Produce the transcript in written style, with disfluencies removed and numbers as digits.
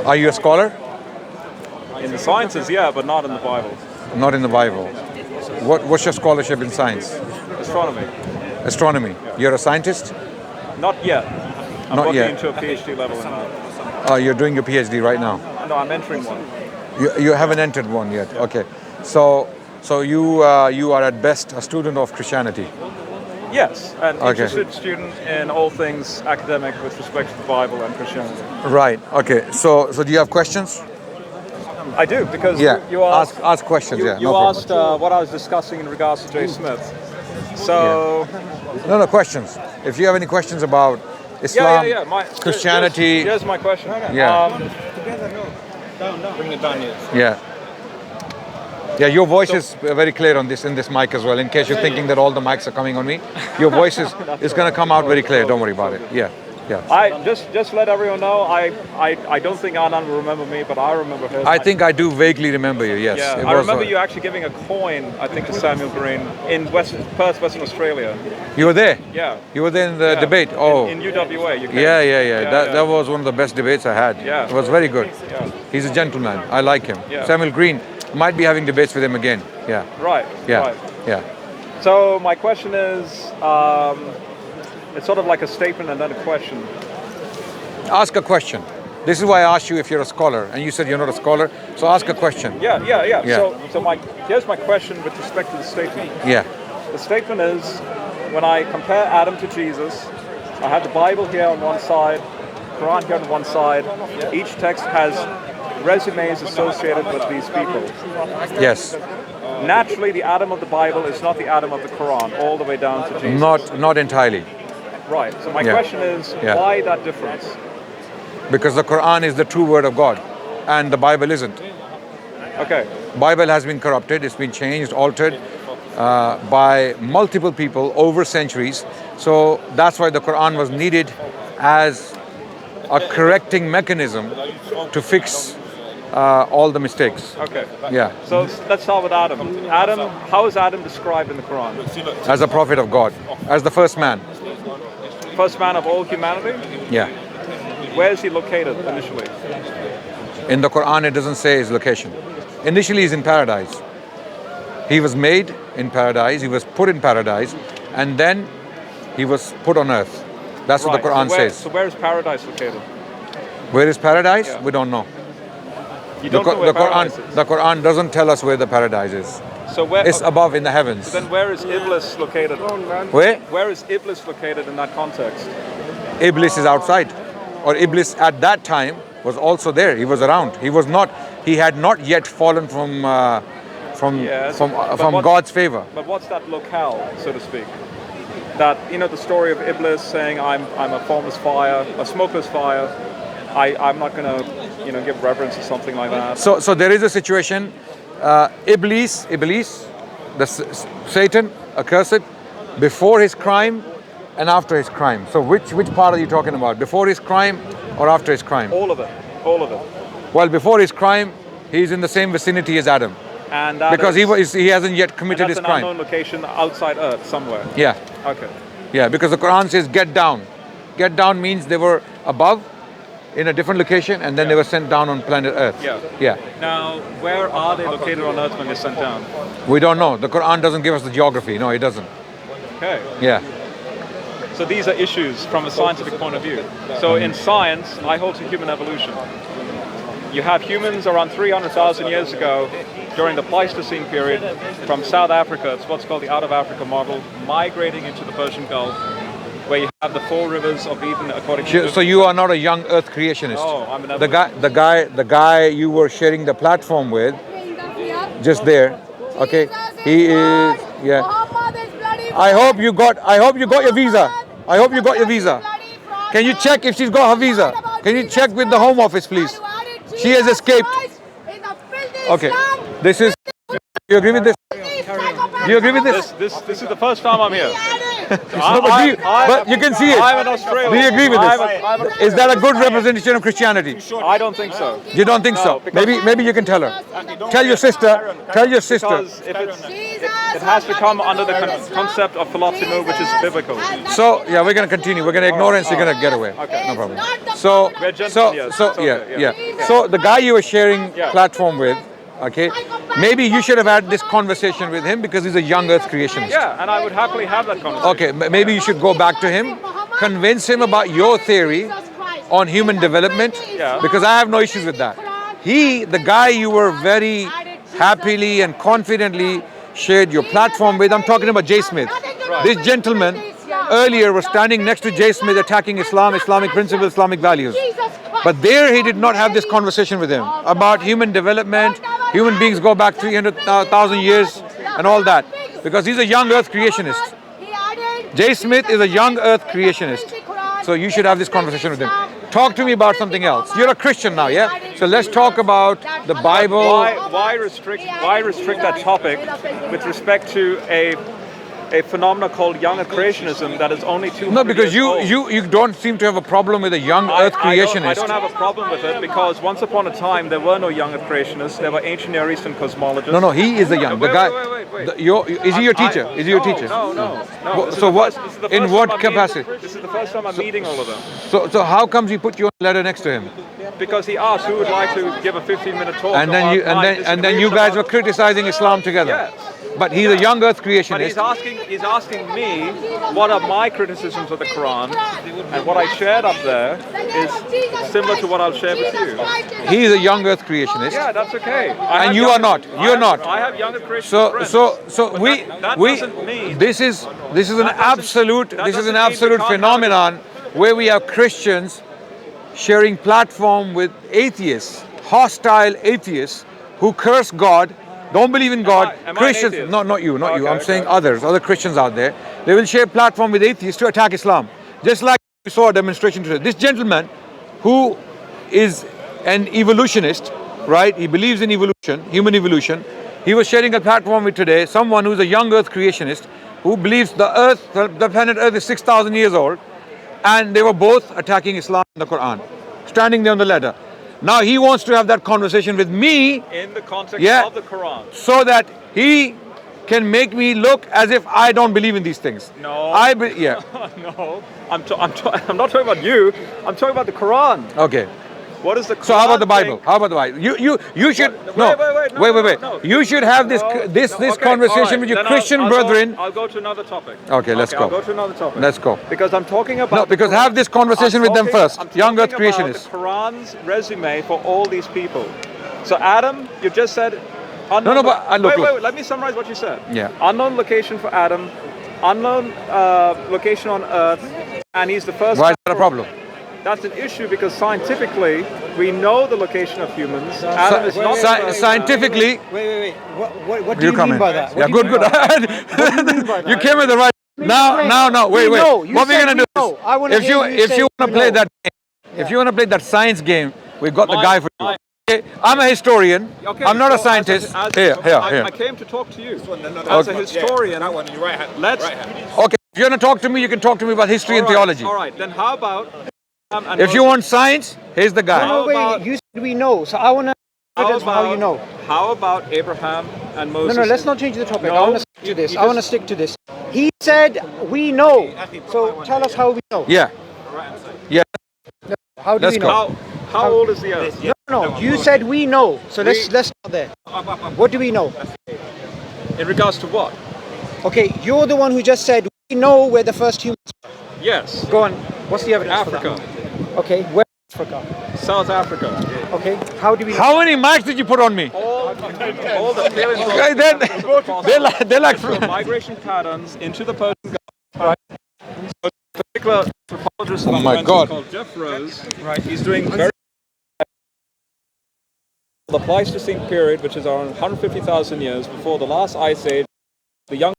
Are you a scholar? In the sciences, yeah, but not in the Bible. Not in the Bible. What's your scholarship in science? Astronomy. Astronomy. You're a scientist? Not yet. I'm Not looking yet. into a PhD level in that. You're doing your PhD right now? No, I'm entering one. You haven't entered one yet. Yeah. Okay. So you are at best a student of Christianity. Yes, an Okay. interested student in all things academic with respect to the Bible and Christianity. Right. Okay. So do you have questions? I do, because Yeah. you asked, Ask questions. you, Yeah. you No problem. asked what I was discussing in regards to J. Smith. So, No questions. If you have any questions about Islam, yeah. Christianity. Here's my question. Yeah. Bring it down here. Yeah. Yeah, your voice is very clear on this in this mic as well. In case you're thinking that all the mics are coming on me, your voice is going to come out very clear. Don't worry about it. Yeah. I just let everyone know. I don't think Adnan will remember me, but I remember him. I think I do vaguely remember you. Yes. Yeah, It I was, remember you actually giving a coin, I think, to Samuel Green in Perth, Western Australia. You were there. Yeah. You were there in the Yeah. debate. Oh. In UWA. You came. Yeah. That was one of the best debates I had. Yeah. It was very good. Yeah. He's a gentleman. I like him. Yeah. Samuel Green, might be having debates with him again. Yeah. Right. Yeah. Right. Yeah. So my question is, it's sort of like a statement and then a question. Ask a question. This is why I asked you if you're a scholar, and you said you're not a scholar. So ask a question. Yeah. Yeah. So here's my question with respect to the statement. Yeah. The statement is, when I compare Adam to Jesus, I have the Bible here on one side, Quran here on one side. Each text has resumes associated with these people. Yes. Naturally, the Adam of the Bible is not the Adam of the Quran, all the way down to Jesus. Not entirely, Right. So my Yeah. question is, Yeah. why that difference? because the Quran is the true word of God, and the Bible isn't. Okay. Bible has been corrupted. It's been changed, altered by multiple people over centuries. So that's why the Quran was needed as a correcting mechanism to fix all the mistakes. Okay. Yeah. So let's start with Adam. Adam, how is Adam described in the Quran? As a prophet of God, as the first man. First man of all humanity? Yeah. Where is he located initially? In the Quran, it doesn't say his location. Initially, he's in paradise. He was made in paradise. He was put in paradise, and then he was put on earth. That's what the Quran says. So where is paradise located? Where is paradise? Yeah. We don't know. You don't know where paradise is. The Quran doesn't tell us where the paradise is. So where? It's above in the heavens. Then where is Iblis located? Where? Where is Iblis located in that context? Iblis is outside, or Iblis at that time was also there. He was around. He was not. He had not yet fallen from God's favor. But what's that locale, so to speak? That, you know, the story of Iblis saying, "I'm a formless fire, a smokeless fire. I'm not going to, you know, give reverence to something like that." So there is a situation. Iblis, Satan, accursed, before his crime and after his crime. So which part are you talking about? Before his crime or after his crime? All of it. All of it. Well, before his crime, he's in the same vicinity as Adam, And that because is, he hasn't yet and committed that's his an crime. unknown location outside Earth somewhere. Yeah, Okay. yeah. Because the Quran says, "Get down." Get down means they were above, in a different location, and then they were sent down on planet Earth. Yeah. Yeah. Now, where are they located on Earth when they're sent down? We don't know. The Quran doesn't give us the geography. No, it doesn't. Okay. Yeah. So these are issues from a scientific point of view. So in science, I hold to human evolution. You have humans around 300,000 years ago, during the Pleistocene period, from South Africa, it's what's called the out of Africa model, migrating into the Persian Gulf, where you have the 4 rivers of Eden according to... So you are not a young Earth creationist. Oh, I'm an The guy you were sharing the platform with, just there. Okay, he is. Yeah. I hope you got your visa. I hope you got your visa. Can you check if she's got her visa? Can you check with the Home Office, please? She has escaped. Okay, this is. Do you agree with this? Do you agree with this? This is the first time I'm here. But you can see it. I'm an Australian. Do you agree with I'm this? Is that a good representation of Christianity? I don't think so. You don't think so? Maybe you can tell her. Tell your sister. Tell your sister. Because if it has to come under the concept of philosophy, which is biblical. So yeah, we're gonna continue. We're gonna ignore it, and you're gonna get away. Okay. No problem. So the guy you were sharing platform with, okay, maybe you should have had this conversation with him because he's a young Earth creationist. Yeah, and I would happily have that conversation. Okay, maybe you should go back to him, convince him about your theory on human development, because I have no issues with that. The guy you were very happily and confidently shared your platform with, I'm talking about Jay Smith. This gentleman earlier was standing next to Jay Smith attacking Islam, Islamic principles, Islamic values. But there he did not have this conversation with him about human development, human beings go back 300,000 years and all that. Because he's a young Earth creationist. Jay Smith is a young Earth creationist. So you should have this conversation with him. Talk to me about something else. You're a Christian now, yeah? So let's talk about the Bible. Why restrict that topic with respect to a phenomenon called young Earth creationism that is only 200 No, because years old? you don't seem to have a problem with a young Earth creationist. I don't have a problem with it because once upon a time there were no young Earth creationists. There were ancient Near Eastern cosmologists. No, he is a young. The guy. Wait. Is he your teacher? Is he your teacher? No. So what? In what capacity? This is the first time I'm meeting all of them. So how comes he put your letter next to him? Because he asked who would like to give a 15-minute talk. And then you guys were criticizing Islam together. Yes. But he's a young Earth creationist. But he's asking me what are my criticisms of the Quran, and what I shared up there is similar to what I'll share with you. He is a young Earth creationist. Yeah, that's okay. And you are not. You're not. I have younger creationists. This is an absolute phenomenon where we have Christians sharing platform with atheists, hostile atheists who curse God. Don't believe in God. Christians, not you. I'm saying other Christians out there. They will share platform with atheists to attack Islam. Just like we saw a demonstration today. This gentleman, who is an evolutionist, right? He believes in evolution, human evolution. He was sharing a platform with today someone who's a young Earth creationist who believes the planet Earth is 6,000 years old, and they were both attacking Islam and the Quran, standing there on the ladder. Now he wants to have that conversation with me in the context of the Quran, so that he can make me look as if I don't believe in these things. No. No. I'm not talking about you. I'm talking about the Quran. Okay. What is the Quran? So how about the Bible? How about the Bible? You should wait. You should have this conversation with your Christian brethren. I'll go to another topic. Okay, let's go. I'll go to another topic. Let's go. Because I'm talking about. No, because have this conversation with them first. Young Earth creationists. The Quran's resume for all these people. So Adam, you just said. Unknown, wait. Let me summarize what you said. Yeah. Unknown location for Adam, unknown location on Earth, and he's the first. Why is that a problem? That's an issue because scientifically we know the location of humans. Adam is not scientifically. Wait. What do you mean by that? Yeah, good. You came with the right. No. Wait. What we're gonna do? If you want to play that science game, we've got the guy for you. Okay, I'm a historian. Okay, I'm not a scientist. Here. I came to talk to you as a historian. That one, your right hand. Okay, if you want to talk to me, you can talk to me about history and theology. All right, then how about... if you want science, here's the guy. Wait, you said we know, so I want to know how you know. How about Abraham and Moses? No, let's not change the topic. No, I want to stick to this. I want to stick to this. He said we know, so tell us how we know. Yeah. How do we know? How old is the Earth? No, you said we know, so let's start there. What do we know? In regards to what? Okay, you're the one who just said we know where the first humans are. Yes. Go on. What's the evidence Africa. for that? Okay, where Africa? South Africa. Okay, how do we know? How many mics did you put on me? All the Okay, they're like migration patterns into the Persian Gulf. Right. A particular anthropologist called Jeff Rose. Right. He's doing very the Pleistocene period, which is around 150,000 years before the last ice age. The young